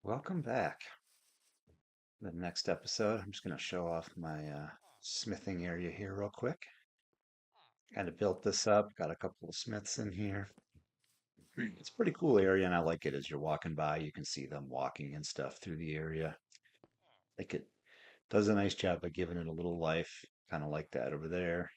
Welcome back. The next episode, I'm just going to show off my smithing area here real quick. Kind of built this up, got a couple of smiths in here. It's a pretty cool area, and I like it as you're walking by. You can see them walking and stuff through the area. Like it does a nice job of giving it a little life, kind of like that over there.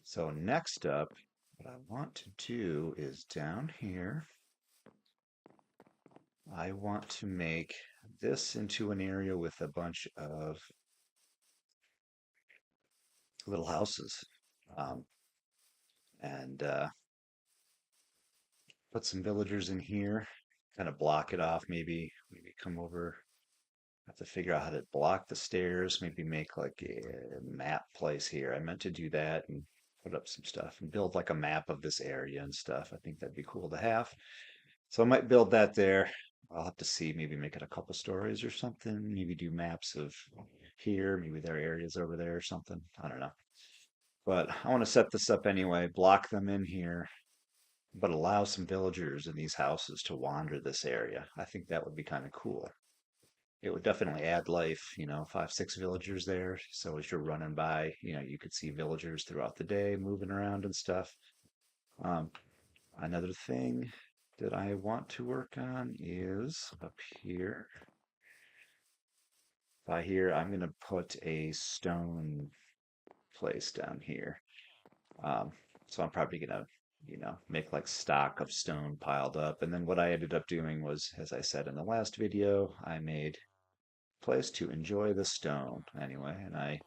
So next up, what I want to do is down here, I want to make this into an area with a bunch of little houses. Um, and put some villagers in here, kind of block it off. Maybe come over. Have to figure out how to block the stairs. Maybe make like a map place here. I meant to do that and put up some stuff and build like a map of this area and stuff. I think that'd be cool to have. So I might build that there. I'll have to see. Maybe make it a couple stories or something. Maybe do maps of here. Maybe there are areas over there or something. I don't know. But I want to set this up anyway. Block them in here but allow some villagers in these houses to wander this area. I think that would be kind of cool. It would definitely add life, five, six villagers there. So as you're running by, you could see villagers throughout the day moving around and stuff. Um, Another thing that I want to work on is up here. By here, I'm going to put a stone place down here. Um, so I'm probably gonna, make like stock of stone piled up. And then what I ended up doing was, as I said in the last video, I made a place to enjoy the stone anyway. And I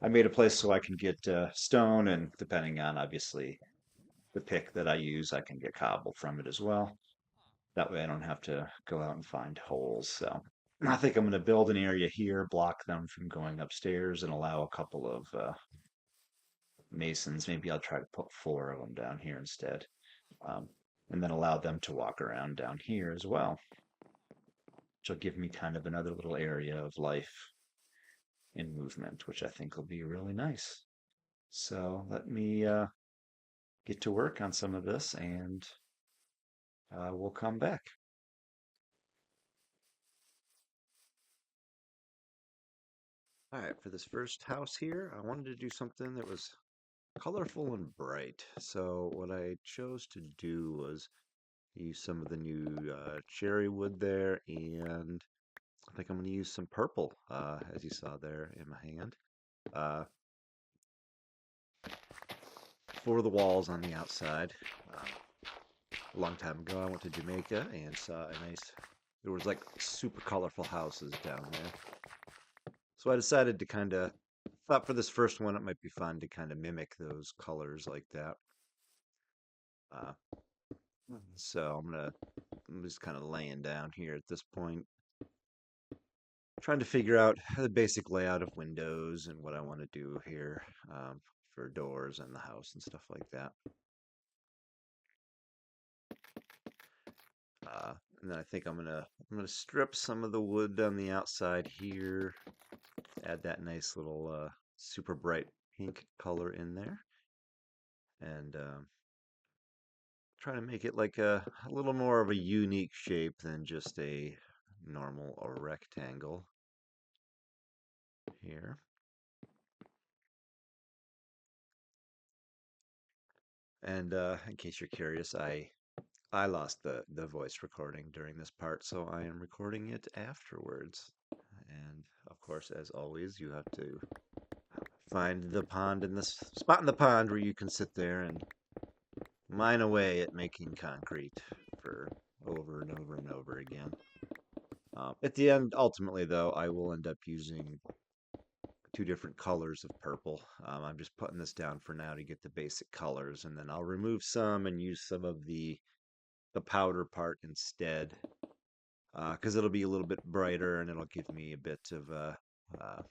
made a place so I can get stone, and depending on obviously the pick that I use, I can get cobble from it as well. That way I don't have to go out and find holes. So I think I'm going to build an area here, block them from going upstairs, and allow a couple of masons. Maybe I'll try to put four of them down here instead. Um, and then allow them to walk around down here as well, which will give me kind of another little area of life and movement, which I think will be really nice. So let me get to work on some of this and we'll come back. All right, for this first house here, I wanted to do something that was colorful and bright. So what I chose to do was use some of the new cherry wood there, and I think I'm going to use some purple, as you saw there in my hand, uh, for the walls on the outside. A long time ago, I went to Jamaica and saw there was like super colorful houses down there. So I decided to thought for this first one, it might be fun to kind of mimic those colors like that. Uh, so I'm just kind of laying down here at this point, trying to figure out the basic layout of windows and what I want to do here for doors and the house and stuff like that. Uh, and then I think I'm gonna strip some of the wood on the outside here, add that nice little super bright pink color in there, and try to make it like a little more of a unique shape than just a normal or rectangle here. And in case you're curious, I lost the voice recording during this part, so I am recording it afterwards. And of course, as always, you have to find the pond in this spot in the pond where you can sit there and mine away at making concrete for over and over and over again. At the end, ultimately, though, I will end up using two different colors of purple. I'm just putting this down for now to get the basic colors, and then I'll remove some and use some of the powder part instead, because it'll be a little bit brighter and it'll give me a bit of uh,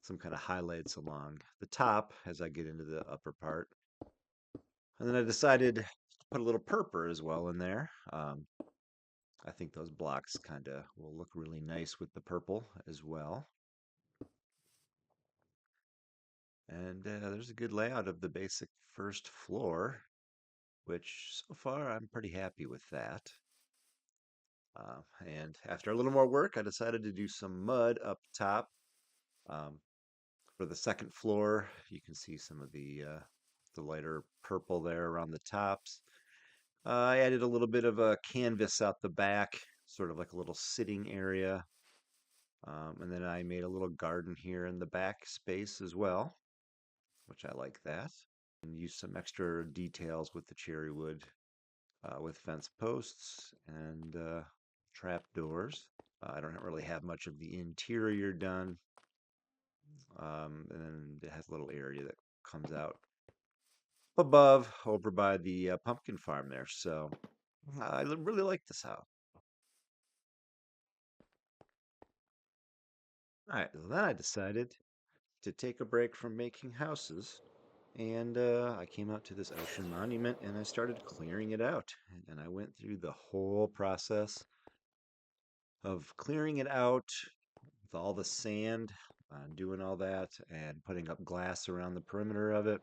some kind of highlights along the top as I get into the upper part. And then I decided to put a little purple as well in there. I think those blocks kind of will look really nice with the purple as well. And there's a good layout of the basic first floor, which so far I'm pretty happy with that. And after a little more work, I decided to do some mud up top. Um, for the second floor, you can see some of the lighter purple there around the tops. I added a little bit of a canvas out the back, sort of like a little sitting area. And then I made a little garden here in the back space as well, which I like that. And used some extra details with the cherry wood, with fence posts and trap doors. I don't really have much of the interior done. And then it has a little area that comes out above over by the pumpkin farm there. So I really like this house. All right, well, then I decided to take a break from making houses. And I came out to this ocean monument and I started clearing it out. And I went through the whole process of clearing it out with all the sand, doing all that, and putting up glass around the perimeter of it.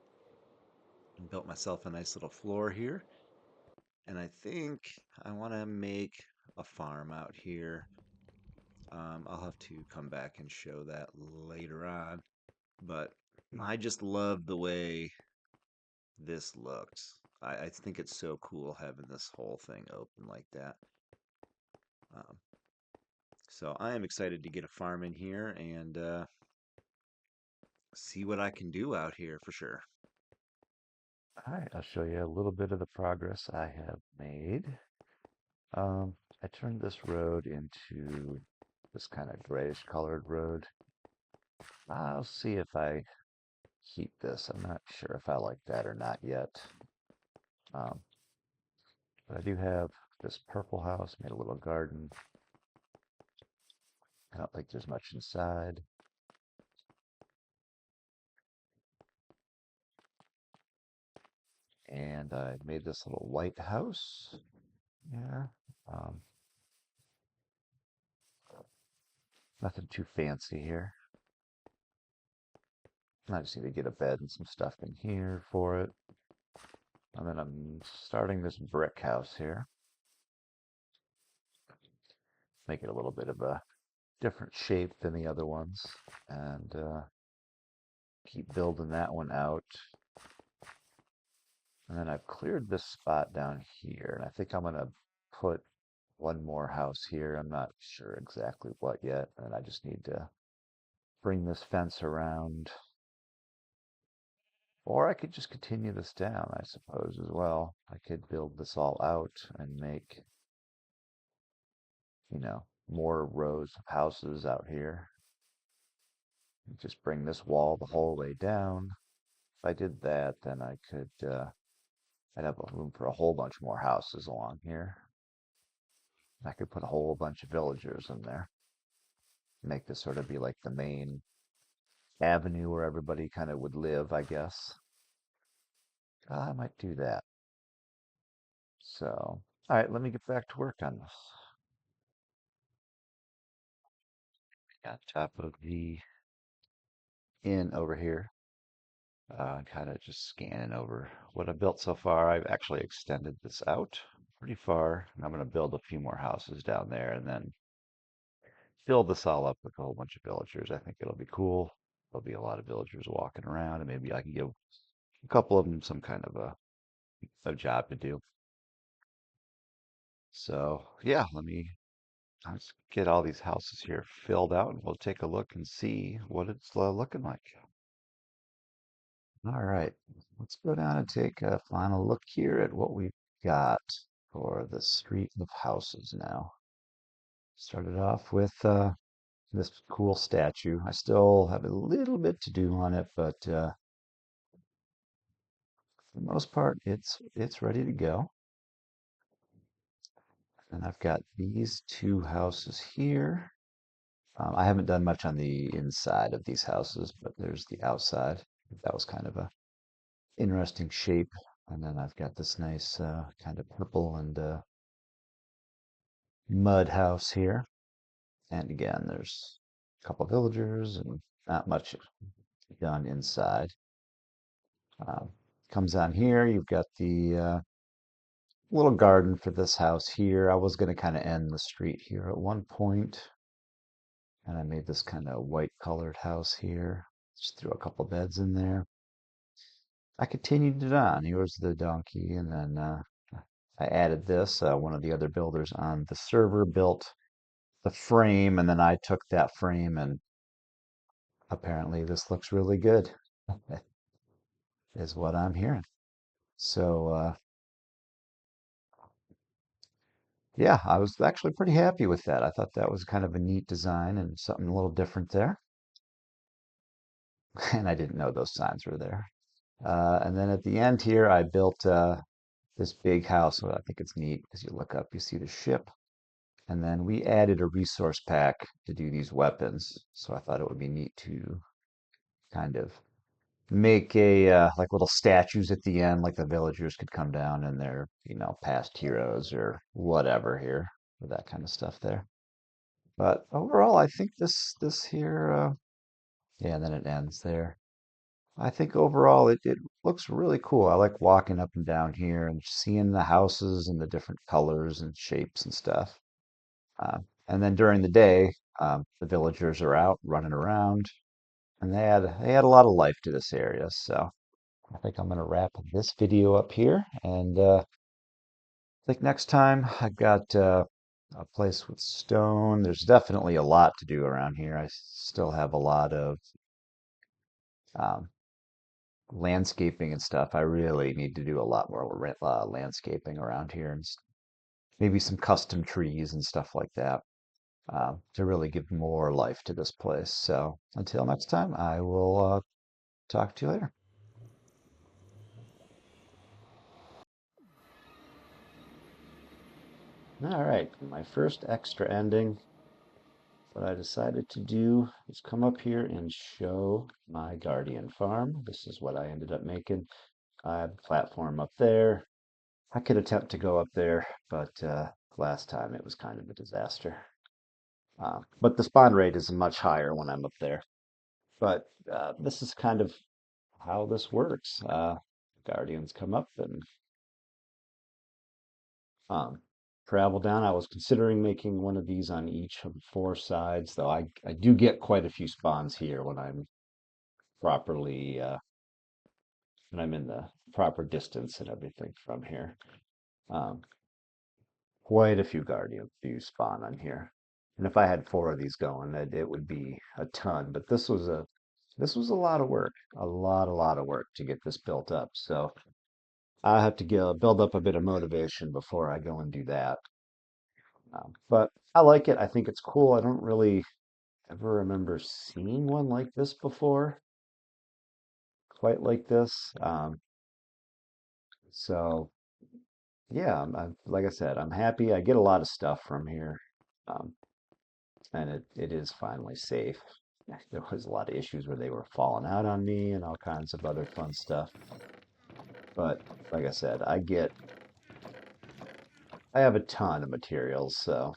And built myself a nice little floor here. And I think I want to make a farm out here. I'll have to come back and show that later on. But I just love the way this looked. I think it's so cool having this whole thing open like that. Um, so I am excited to get a farm in here and see what I can do out here for sure. All right, I'll show you a little bit of the progress I have made. I turned this road into this kind of grayish colored road. I'll see if I keep this. I'm not sure if I like that or not yet. Um, but I do have this purple house, made a little garden. I don't think there's much inside. And I made this little white house. Yeah. Um, Nothing too fancy here. I just need to get a bed and some stuff in here for it. And then I'm starting this brick house here. Make it a little bit of a different shape than the other ones. And keep building that one out. And then I've cleared this spot down here. And I think I'm going to put one more house here. I'm not sure exactly what yet. And I just need to bring this fence around. Or I could just continue this down, I suppose, as well. I could build this all out and make, more rows of houses out here. Just bring this wall the whole way down. If I did that, then I'd have room for a whole bunch more houses along here. I could put a whole bunch of villagers in there. Make this sort of be like the main avenue where everybody kind of would live, I guess. I might do that. So, all right, let me get back to work on this. On top of the inn over here, kind of just scanning over what I built so far. I've actually extended this out pretty far, and I'm going to build a few more houses down there and then fill this all up with a whole bunch of villagers. I think it'll be cool. There'll be a lot of villagers walking around, and maybe I can give a couple of them some kind of a job to do. So, yeah, let's get all these houses here filled out, and we'll take a look and see what it's looking like. All right, let's go down and take a final look here at what we've got for the street of houses now. Started off with this cool statue. I still have a little bit to do on it, but for the most part, it's ready to go. And I've got these two houses here. I haven't done much on the inside of these houses, but there's the outside. That was kind of a interesting shape. And then I've got this nice kind of purple and mud house here. And again, there's a couple villagers and not much done inside. Um, Comes on here, you've got the little garden for this house here. I was going to kind of end the street here at one point, and I made this kind of white colored house here. Just threw a couple beds in there. I continued it on. Here was the donkey, and then I added this. One of the other builders on the server built the frame, and then I took that frame, and apparently this looks really good, is what I'm hearing. So, yeah, I was actually pretty happy with that. I thought that was kind of a neat design and something a little different there. And I didn't know those signs were there. And then at the end here, I built this big house. Well, I think it's neat because you look up, you see the ship. And then we added a resource pack to do these weapons. So I thought it would be neat to kind of make a like little statues at the end, like the villagers could come down and their, past heroes or whatever here, or that kind of stuff there. But overall, I think this here, yeah, and then it ends there. I think overall it looks really cool. I like walking up and down here and seeing the houses and the different colors and shapes and stuff. Uh, and then during the day, the villagers are out running around, and they had a lot of life to this area. So I think I'm gonna wrap this video up here, and I think next time I've got a place with stone. There's definitely a lot to do around here. I still have a lot of um, landscaping and stuff. I really need to do a lot more landscaping around here, and maybe some custom trees and stuff like that, to really give more life to this place. So until next time, I will talk to you later. All right, my first extra ending. What I decided to do is come up here and show my Guardian farm. This is what I ended up making. I have a platform up there. I could attempt to go up there, but last time it was kind of a disaster. But the spawn rate is much higher when I'm up there. But this is kind of how this works. Guardians come up and um, travel down. I was considering making one of these on each of the four sides, though I do get quite a few spawns here when I'm properly when I'm in the proper distance and everything from here. Um, Quite a few guardians do spawn on here, and if I had four of these going, it would be a ton. But this was a lot of work, a lot of work to get this built up. So I have to build up a bit of motivation before I go and do that. But I like it. I think it's cool. I don't really ever remember seeing one like this before, quite like this. So yeah, like I said, I'm happy. I get a lot of stuff from here, um, and it is finally safe. There was a lot of issues where they were falling out on me and all kinds of other fun stuff. But like I said, I have a ton of materials, so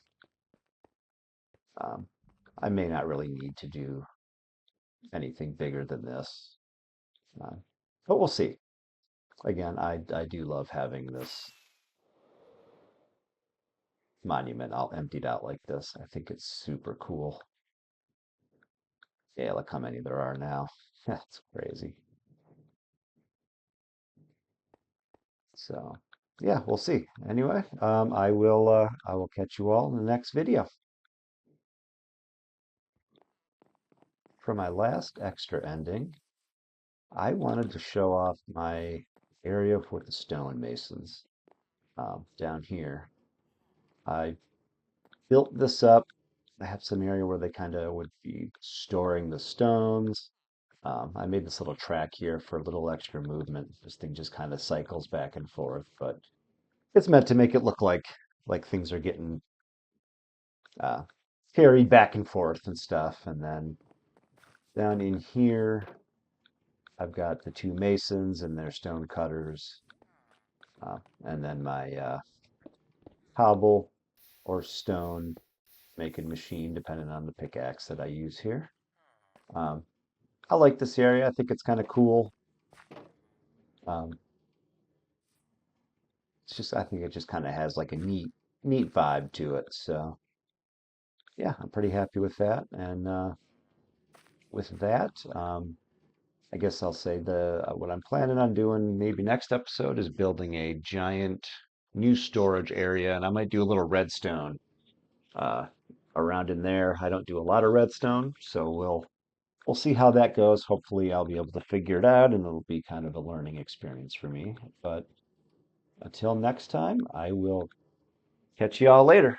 um, I may not really need to do anything bigger than this. Uh, but we'll see. Again, I do love having this monument all emptied out like this. I think it's super cool. Yeah, look how many there are now. That's crazy. So, yeah, we'll see. Anyway, I will catch you all in the next video. For my last extra ending, I wanted to show off my area for the stonemasons down here. I built this up. I have some area where they kind of would be storing the stones. I made this little track here for a little extra movement. This thing just kind of cycles back and forth, but it's meant to make it look like things are getting uh, carried back and forth and stuff. And then down in here, I've got the two masons and their stone cutters, and then my cobble or stone making machine, depending on the pickaxe that I use here. Um, I like this area. I think it's kind of cool. Um, it's just I think it just kind of has like a neat vibe to it. So yeah, I'm pretty happy with that. And with that, I guess I'll say the what I'm planning on doing maybe next episode is building a giant new storage area, and I might do a little redstone uh, around in there. I don't do a lot of redstone, so we'll see how that goes. Hopefully, I'll be able to figure it out, and it'll be kind of a learning experience for me. But until next time, I will catch you all later.